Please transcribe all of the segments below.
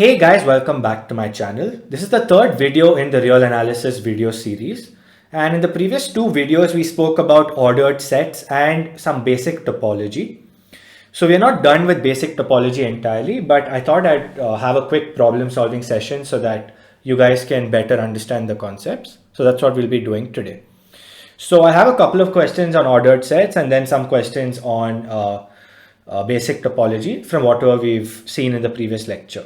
Hey guys, welcome back to my channel. This is the third video in the real analysis video series. And in the previous two videos, we spoke about ordered sets and some basic topology. So we're not done with basic topology entirely, but I thought I'd have a quick problem solving session so that you guys can better understand the concepts. So that's what we'll be doing today. So I have a couple of questions on ordered sets and then some questions on basic topology from whatever we've seen in the previous lecture.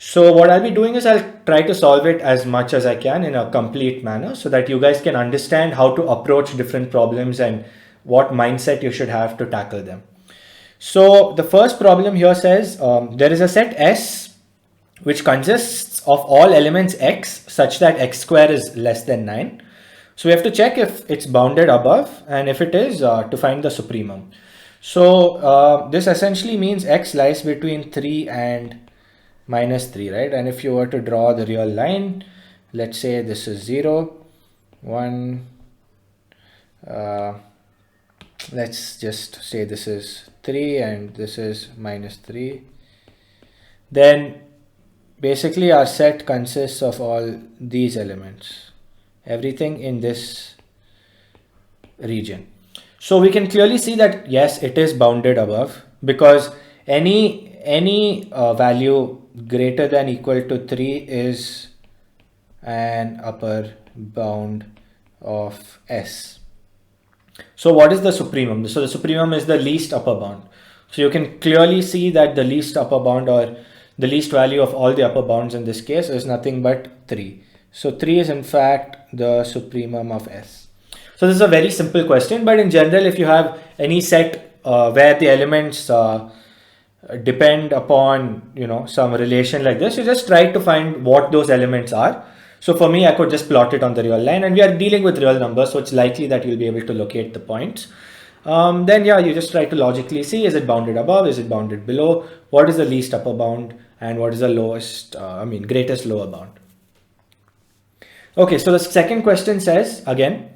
So what I'll be doing is I'll try to solve it as much as I can in a complete manner so that you guys can understand how to approach different problems and what mindset you should have to tackle them. So the first problem here says there is a set S which consists of all elements X such that X square is less than 9. So we have to check if it's bounded above, and if it is, to find the supremum. So this essentially means X lies between 3 and minus 3, right? And if you were to draw the real line, let's say this is 0, 1, let's just say this is 3 and this is minus 3. Then basically our set consists of all these elements, everything in this region. So we can clearly see that yes, it is bounded above, because any value greater than equal to 3 is an upper bound of S. So what is the supremum? So the supremum is the least upper bound. So you can clearly see that the least upper bound, or the least value of all the upper bounds in this case, is nothing but 3. So 3 is in fact the supremum of S. So this is a very simple question, but in general, if you have any set where the elements depend upon some relation like this, you just try to find what those elements are. So for me, I could just plot it on the real line, and we are dealing with real numbers, so it's likely that you'll be able to locate the points. Then yeah, you just try to logically see, is it bounded above, is it bounded below, what is the least upper bound, and what is the lowest, greatest lower bound. Okay, so the second question says, again,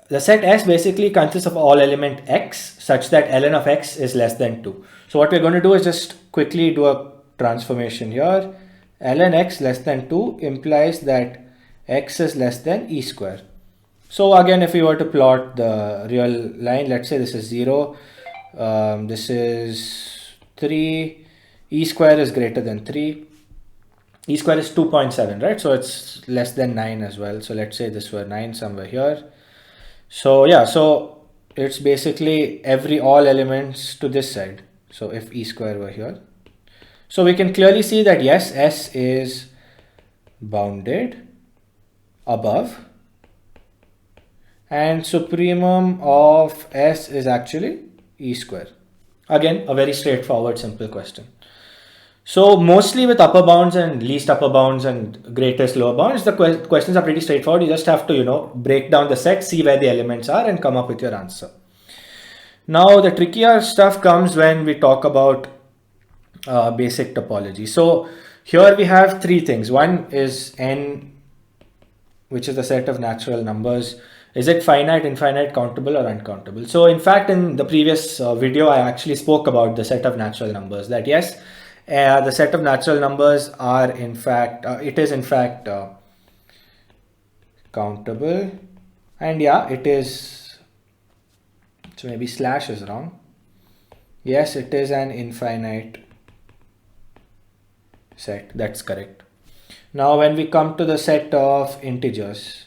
the set S basically consists of all element X such that ln of X is less than 2. So what we're going to do is just quickly do a transformation here. Ln X less than 2 implies that X is less than E square. So again, if we were to plot the real line, let's say this is 0, this is 3, E square is greater than 3. E square is 2.7, right? So it's less than 9 as well. So let's say this were 9 somewhere here. So yeah, so it's basically all elements to this side. So if E square were here, so we can clearly see that yes, S is bounded above, and supremum of S is actually E square. Again, a very straightforward, simple question. So mostly with upper bounds and least upper bounds and greatest lower bounds, the questions are pretty straightforward. You just have to, break down the set, see where the elements are, and come up with your answer. Now, the trickier stuff comes when we talk about basic topology. So here we have three things. One is N, which is the set of natural numbers. Is it finite, infinite, countable, or uncountable? So in fact, in the previous video, I actually spoke about the set of natural numbers, that yes, the set of natural numbers are in fact, countable, and yeah, it is. So maybe slash is wrong. Yes, it is an infinite set. That's correct. Now, when we come to the set of integers,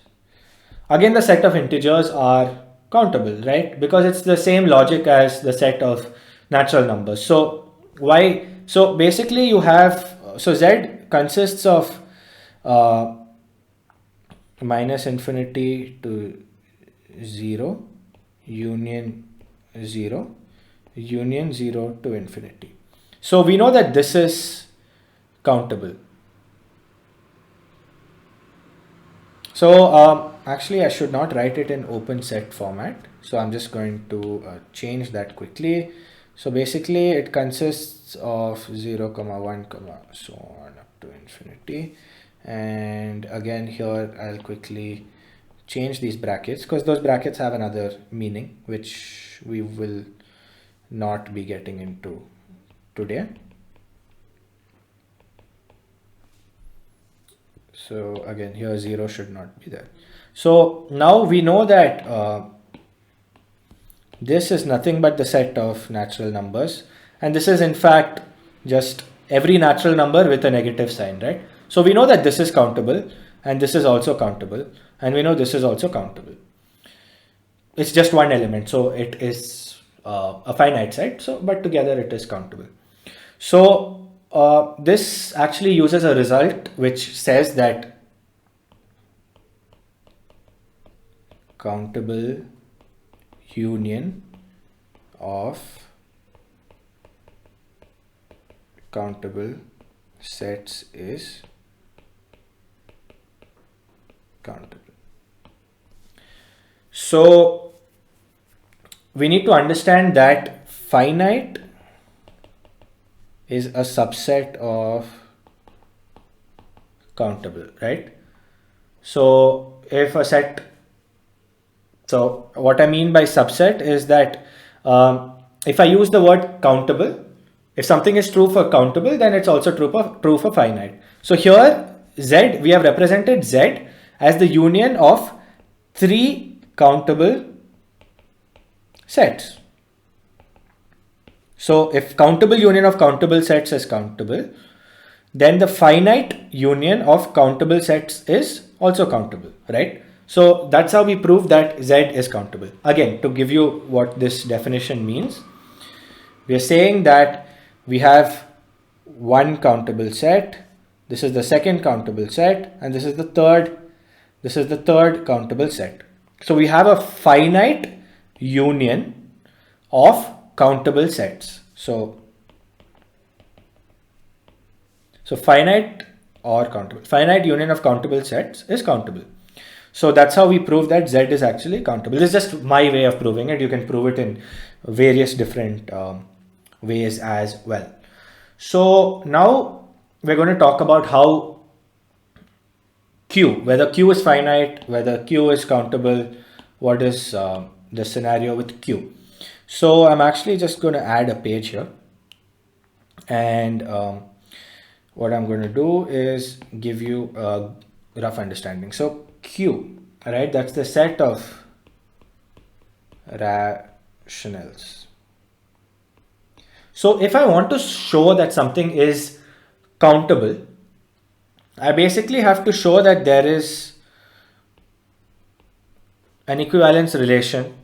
again, the set of integers are countable, right? Because it's the same logic as the set of natural numbers. So why? So basically you have, so Z consists of minus infinity to 0, union 0, union 0 to infinity. So we know that this is countable. So actually I should not write it in open set format. So I'm just going to change that quickly. So basically it consists of 0, 1, so on up to infinity. And again here I'll quickly change these brackets because those brackets have another meaning which we will not be getting into today. So again, here 0 should not be there. So now we know that this is nothing but the set of natural numbers, and this is in fact just every natural number with a negative sign, right? So we know that this is countable, and this is also countable, and we know this is also countable. It's just one element, so it is a finite set, so but together it is countable. So this actually uses a result which says that countable union of countable sets is countable. So we need to understand that finite is a subset of countable, right? So if a set, so what I mean by subset is that if I use the word countable, if something is true for countable, then it's also true for finite. So here Z, we have represented Z as the union of three countable sets. So if countable union of countable sets is countable, then the finite union of countable sets is also countable, right? So that's how we prove that Z is countable. Again, to give you what this definition means, we are saying that we have one countable set, this is the second countable set, and this is the third countable set. So we have a finite union of countable sets. So finite or countable. Finite union of countable sets is countable. So that's how we prove that Z is actually countable. This is just my way of proving it. You can prove it in various different ways as well. So now we're going to talk about how Q, whether Q is finite, whether Q is countable, what is the scenario with Q. So I'm actually just going to add a page here, and what I'm going to do is give you a rough understanding. So Q, right, that's the set of rationals. So if I want to show that something is countable, I basically have to show that there is an equivalence relation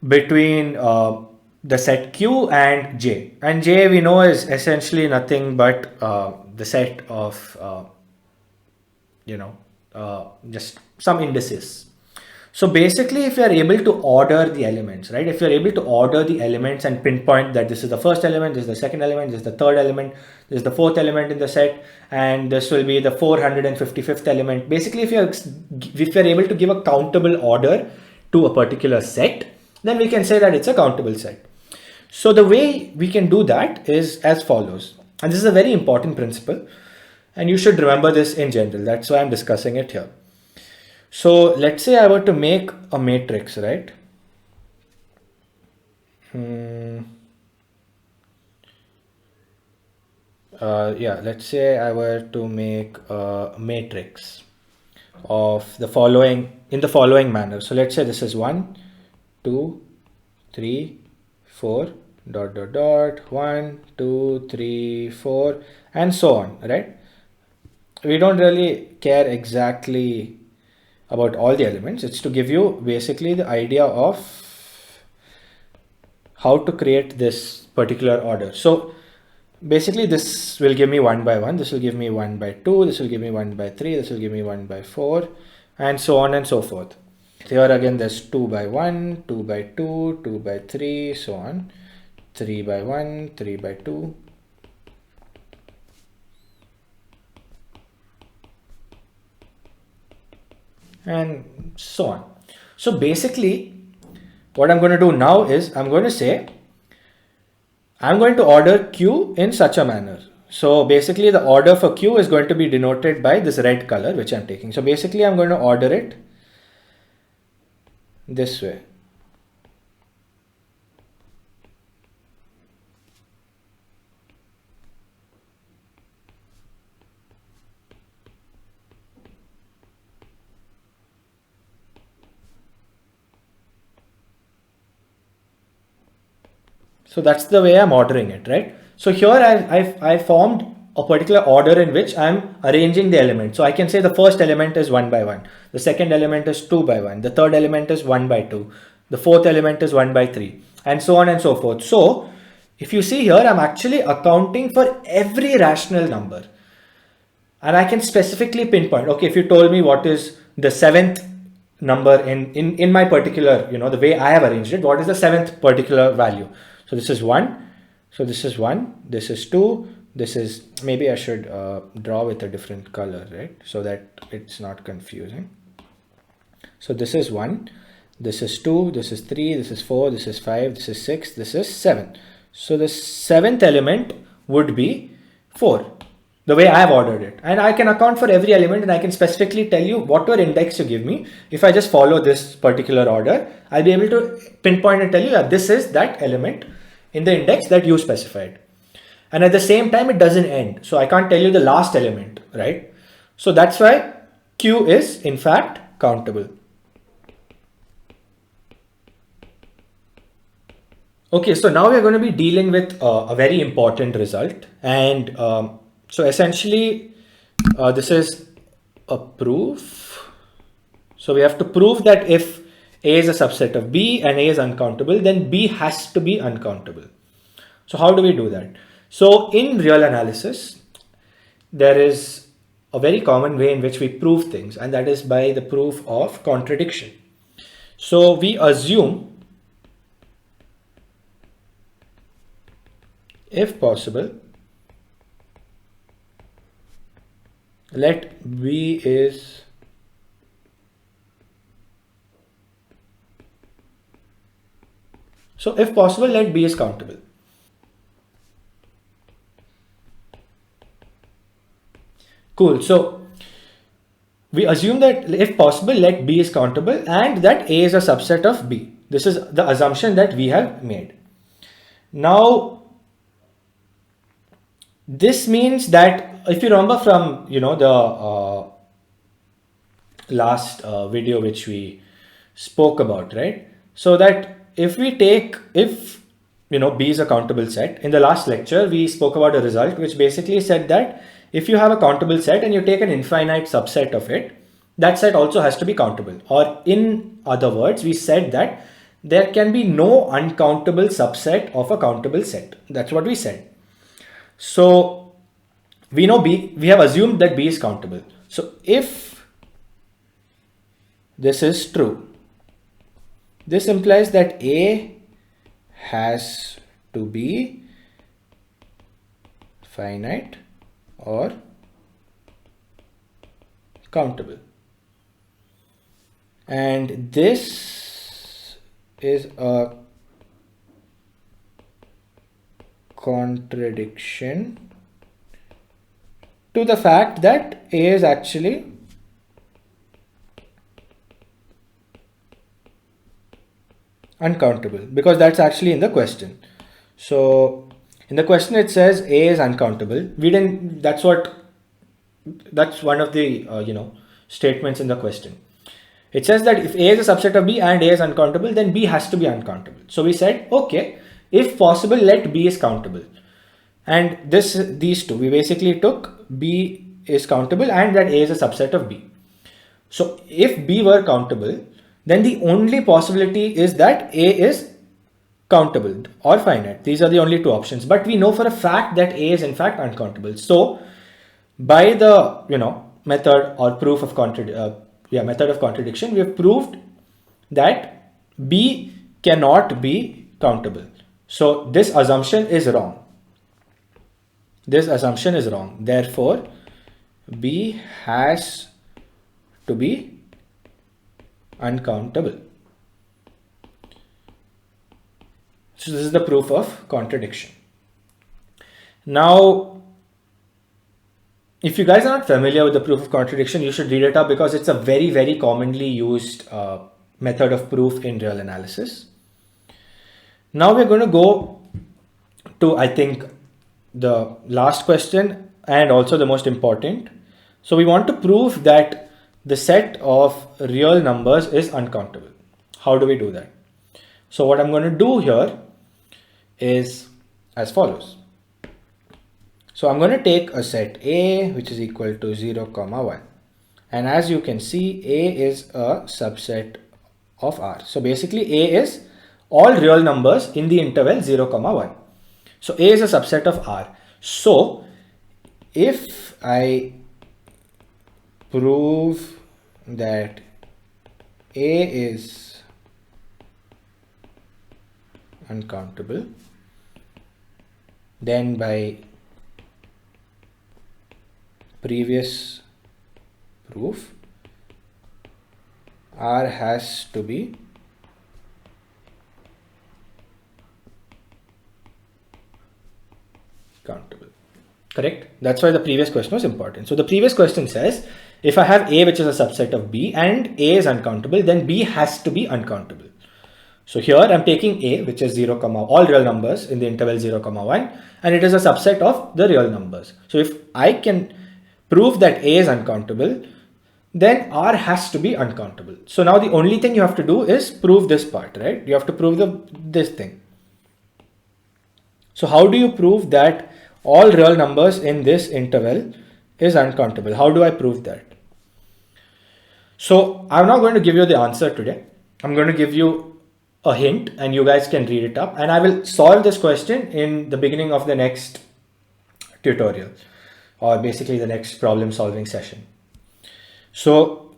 between the set Q and J. And J we know is essentially nothing but the set of, just some indices. So basically, if you are able to order the elements, right? If you're able to order the elements and pinpoint that this is the first element, this is the second element, this is the third element, this is the fourth element in the set, and this will be the 455th element. Basically, if you're able to give a countable order to a particular set, then we can say that it's a countable set. So the way we can do that is as follows. And this is a very important principle, and you should remember this in general. That's why I'm discussing it here. So let's say I were to make a matrix, right? Let's say I were to make a matrix of the following, in the following manner. So let's say this is 1, 2, 3, 4, dot, dot, dot, 1, 2, 3, 4, and so on, right? We don't really care exactly about all the elements. It's to give you basically the idea of how to create this particular order. So basically this will give me 1 by 1, this will give me 1 by 2, this will give me 1 by 3, this will give me 1 by 4, and so on and so forth. Here again there's 2 by 1, 2 by 2, 2 by 3, so on, 3 by 1, 3 by 2. And so on. So basically what I'm going to do now is I'm going to say I'm going to order Q in such a manner. So basically the order for Q is going to be denoted by this red color which I'm taking. So basically I'm going to order it this way. So that's the way I'm ordering it, right? So here I formed a particular order in which I'm arranging the elements. So I can say the first element is 1 by 1, the second element is 2 by 1, the third element is 1 by 2, the fourth element is 1 by 3, and so on and so forth. So if you see here, I'm actually accounting for every rational number. And I can specifically pinpoint, okay, if you told me what is the seventh number in my particular, the way I have arranged it, what is the seventh particular value? So this is 1, so this is 1, this is 2, this is, maybe I should draw with a different color, right? So that it's not confusing. So this is 1, this is 2, this is 3, this is 4, this is 5, this is 6, this is 7. So the seventh element would be 4, the way I have ordered it. And I can account for every element, and I can specifically tell you whatever index you give me. If I just follow this particular order, I'll be able to pinpoint and tell you that this is that element in the index that you specified. And at the same time, it doesn't end. So I can't tell you the last element, right? So that's why Q is in fact countable. Okay, so now we're going to be dealing with a very important result. And so essentially, this is a proof. So we have to prove that if A is a subset of B and A is uncountable, then B has to be uncountable. So how do we do that? So in real analysis, there is a very common way in which we prove things, and that is by the proof of contradiction. So we assume, if possible, let B is if possible, let B is countable. Cool. So we assume that if possible, let B is countable and that A is a subset of B. This is the assumption that we have made. Now, this means that if you remember from, the last video which we spoke about, right? So that if B is a countable set, in the last lecture, we spoke about a result which basically said that if you have a countable set and you take an infinite subset of it, that set also has to be countable. Or in other words, we said that there can be no uncountable subset of a countable set. That's what we said. So we know B, we have assumed that B is countable. So if this is true, this implies that A has to be finite or countable. And this is a contradiction to the fact that A is actually uncountable, because that's actually in the question. So in the question it says A is uncountable. That's one of the statements in the question. It says that if A is a subset of B and A is uncountable, then B has to be uncountable. So we said, okay, if possible, let B is countable. And these two, we basically took B is countable and that A is a subset of B. So if B were countable, then the only possibility is that A is countable or finite. These are the only two options. But we know for a fact that A is in fact uncountable. So by the method or proof of method of contradiction, we have proved that B cannot be countable. So this assumption is wrong. This assumption is wrong. Therefore, B has to be uncountable. So this is the proof of contradiction. Now, if you guys are not familiar with the proof of contradiction, you should read it up because it's a very, very commonly used method of proof in real analysis. Now we're going to go to, I think, the last question and also the most important. So we want to prove that the set of real numbers is uncountable. How do we do that? So what I'm going to do here is as follows. So I'm going to take a set A which is equal to 0, 1. And as you can see, A is a subset of R. So basically A is all real numbers in the interval 0, 1. So A is a subset of R. So if I prove that A is uncountable, then by previous proof, R has to be countable. Correct? That's why the previous question was important. So the previous question says, if I have A which is a subset of B and A is uncountable, then B has to be uncountable. So here I'm taking A which is 0, all real numbers in the interval 0, 1, and it is a subset of the real numbers. So if I can prove that A is uncountable, then R has to be uncountable. So now the only thing you have to do is prove this part, right? You have to prove this thing. So how do you prove that all real numbers in this interval is uncountable? How do I prove that? So I'm not going to give you the answer today. I'm going to give you a hint and you guys can read it up, and I will solve this question in the beginning of the next tutorial, or basically the next problem solving session. So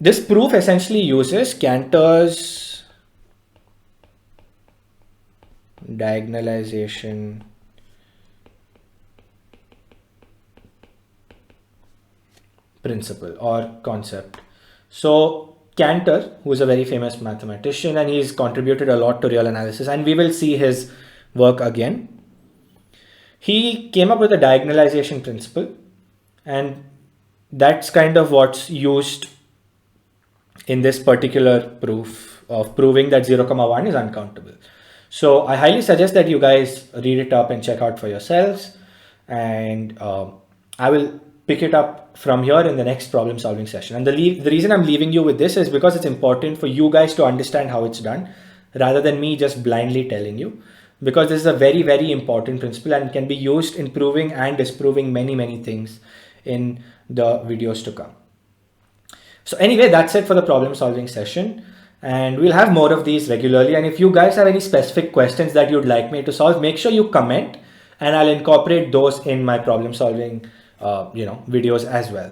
this proof essentially uses Cantor's diagonalization principle or concept. So Cantor, who is a very famous mathematician, and he's contributed a lot to real analysis, and we will see his work again. He came up with a diagonalization principle, and that's kind of what's used in this particular proof of proving that 0, 1 is uncountable. So I highly suggest that you guys read it up and check out for yourselves, and I will pick it up from here in the next problem solving session. And the reason I'm leaving you with this is because it's important for you guys to understand how it's done rather than me just blindly telling you, because this is a very, very important principle and can be used in proving and disproving many things in the videos to come. So anyway, that's it for the problem solving session, and we'll have more of these regularly. And if you guys have any specific questions that you'd like me to solve, make sure you comment and I'll incorporate those in my problem solving videos as well.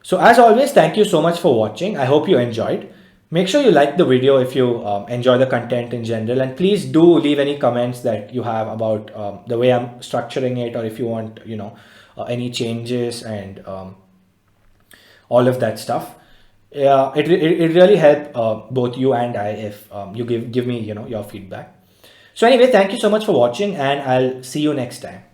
So as always, thank you so much for watching. I hope you enjoyed. Make sure you like the video if you enjoy the content in general, and please do leave any comments that you have about the way I'm structuring it, or if you want any changes and all of that stuff. It really help both you and I if you give me your feedback. So anyway, thank you so much for watching, and I'll see you next time.